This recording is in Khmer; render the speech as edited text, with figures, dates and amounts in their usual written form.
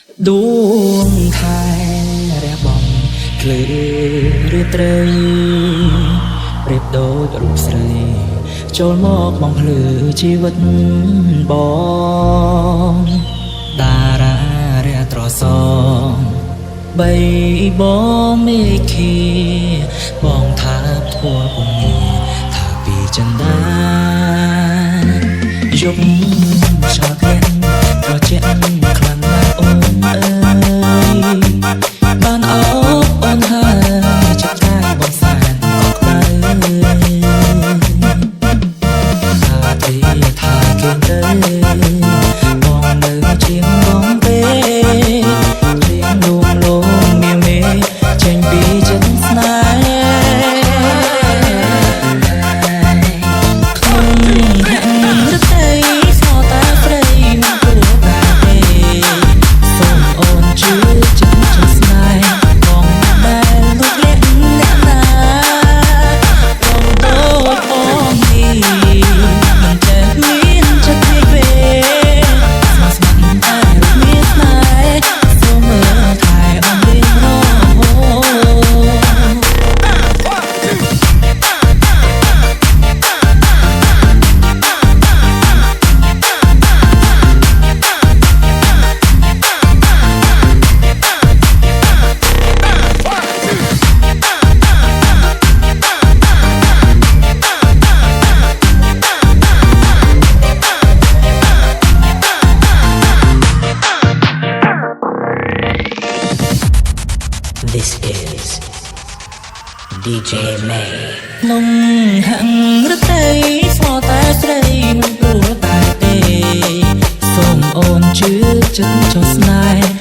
ដួងខែរះបំភ្លឺឬត្រីប្រៀបដូចរូបស្រីចូលមកបំភ្លឺជីវិតបងតារារះត្រសងបីបងមេឃីបងថាធัวពុំងារថាពីចិនដាយប់ឆោតលៀនត្រជាក់ខ្លាំងណាស់អូនអើយបានអោបអូនហើយចិត្តតែបងសែនក៏ក្តៅថាទីថាគេទៅបងនៅជាងបងពេរៀងលួងលោមមានមេចេញពីចិត្តស្នេThis is DJ May នំហាំងរតីស្មោតែស្រីមិនព្រោះតែទេសូមអូនជឿចិត្តចុះស្នេហ៍